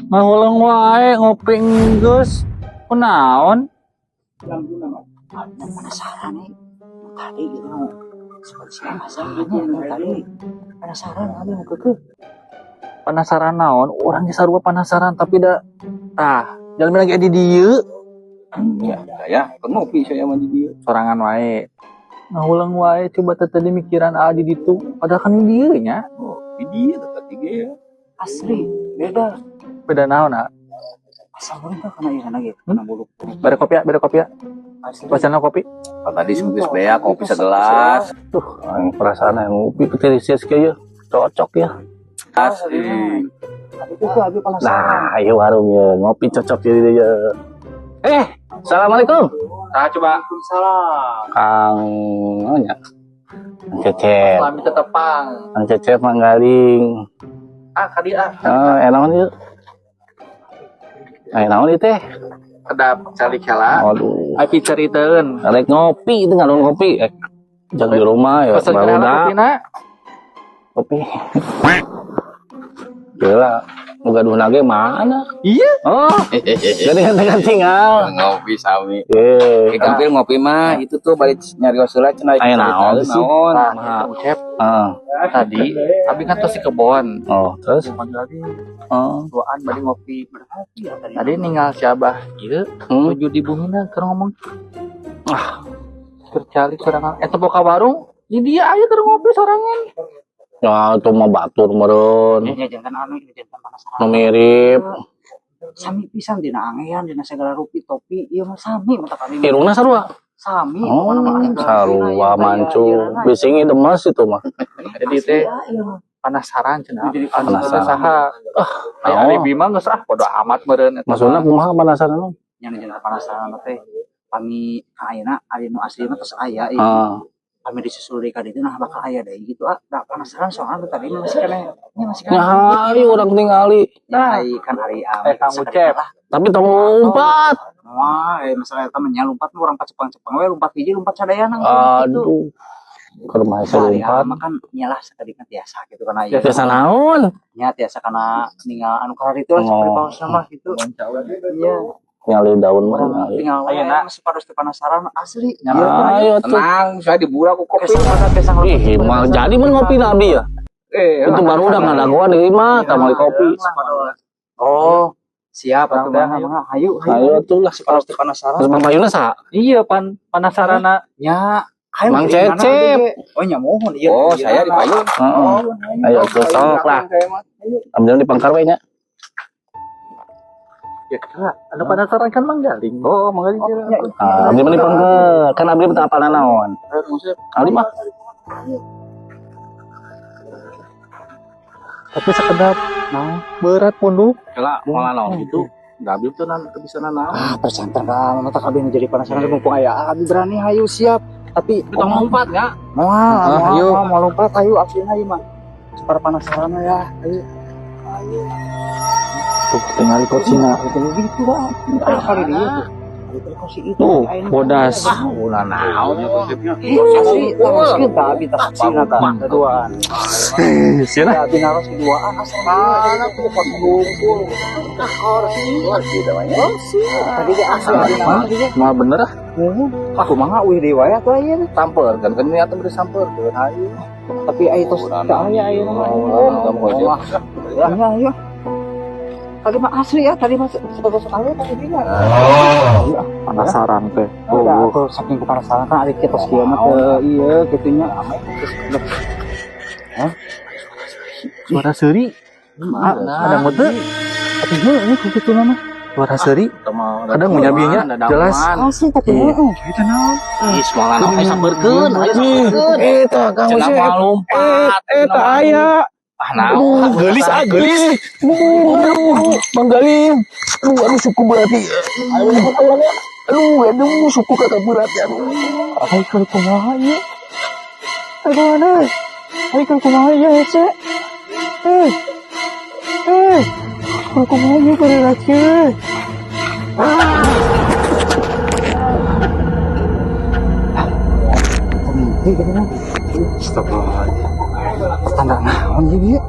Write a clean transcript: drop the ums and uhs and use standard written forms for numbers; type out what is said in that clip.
Ngahulang wae ngopi geus. Kunaon? Penasaran nih tadi gitu seperti masalahnya tadi penasaran ada mau ke Penasaran naon? Urang geus sarua penasaran tapi da jalan lagi di dieu. Ya, ngopi saya mah di dia. Sorangan wae. Ngahulang wae coba tadi mikiran di ditu. Padahal kan di dieu nya. Oh, di dia tetap tiga ya. asli beda Beda naon asal mereka kena ikan lagi kena bulu Beda kopi ya. Pasana kopi. Tadi sebentar beak kopi segelas. Tuh, perasaan yang ngopi petirisius kieu cocok ya. Asik. tadi itu habis penasaran Nah, ayo warung ya, ngopi cocok jadi ya. Assalamualaikum. Coba. salah Kang Kang Cecep. Kami tetepang. Kang Cecep manggaling. Kadi Enaon ieu? Enaon ieu teh? kedap calik hela. Aduh. Ai piceriteun. Rek ngopi itu ngalung ngopi. Jangan di rumah ya, Pesan kenapa barudak kopina? kopi. Gila, nu gaduhna ge mana? Iya. Oh, ganti tinggal. Ngopi sami. Gampil ngopi mah itu tuh balik nyari wasula cenah. Aya naon sih? Naon? Cep. Tadi abi kan tos di kebon. Oh, terus? Duaan balik ngopi. Tadi ninggal si Abah ieu tujuh di bumina keur ngomong. Kercalik sorangan teu ka warung. Di dia aya keur ngopi sorangan. Ya, itu mah batur meureun. ya jangan anu jangan penasaran Nu mirip. sami pisan dina angean dina segala rupi topi ieu mah sami mata kami Irungna sarua. sami Oh, sarua mancu. Bisingi demes itu mah. Jadi teh penasaran cenah. Penasaran. Saha? Aya alibi mah geus bodo amat meureun. Maksudna kumaha penasaran? jangan penasaran teh kami ayeuna ari nu asli mah tos aya kami disusuri ka ditu nah bakal aya deui gitu da penasaran soalnya tadi masih kena masih Nah, ayo urang tingali. nah kan hari Kang Ucep. Tapi tong lompat. wah masalah eta mah nya lompat mah urang cepeng-cepeng we lompat hiji lompat sadayana Aduh. Keur mah lompat. kan nyalah sakadina tiasa gitu kan aya Biasa naon? nya tiasa kana ninggal anu karar itu seperti pausna mah gitu iya Ngali daun mah ngali. tinggal Ayeuna. masih pada penasaran asli Ayo tuh. Tenang, saya dibura ku kopi. kesang Ih, mal jadi mun ngopi nabi ya. Itu baru udah ngadaguan di mah tamali kopi. oh siap atuh mah hayu Ayo tuh lah. pada penasaran Terus Bang Payuna sa? Iya panasarana. nya ayo Mang di mana Cecep. tadi, ge? Oh nya mohon iya. Oh, saya di payung. Heeh. Ayo tuh sok lah. Ambil di pangkar we nya. Ya kira, anu penasaran kan manggaling. Oh, manggaling kira. Abdi mah di pangkar. Kan abdi teu apal naon. Abdi mah Tapi sekedap berat punduk. kala moal naon gitu. Gabil tuh bisa nanaon. Tersantar ka mata kabeh jadi penasaran mumpung aya abi berani hayu siap tapi Kita lompat ya. moal ayo. mau lompat ayo aslinya ieu mah super penasaran ya ayo Tuh tinggal di kursinya. gitu lah kali dia tuh kursi itu Tuh, bodas. Ulah naon ya konsepnya. asli terus kita abi tas cina ta keduaan Sieuna. ya abi naros keduaan asal mana tuh pas ngumpul tadi dia asli abi naros tadi dia Mah bener ah. aku mah wih dewa ya tuh aya Samper kan niat beri samper dengan hayu. tapi aya tos teh aya aya mah ya ayo tadi mah asli ya tadi mah sebagai sekali tadi dia Penasaran teh. aku saking penasaran kan ada kita sekian mah iya gitunya Suara seuri. Ada muter. tapi ini kudu nama Suara seuri. Kadang punya binya jelas. asli tapi heeh Itu naon? Ih, semangat aya sampeurkeun, aya sampeurkeun. Eta Kang Cenah Ucep. mah lompat. Eta aya. Naon? Gelis gelis. Manggaling. Aduh suku berarti. Aduh suku kata berat ya. ai kalau kumaha ya aduh ana ai kalau kumaha ya cek kalau kumaha ya pada laki Astagfirullah. Tanda naon jadi?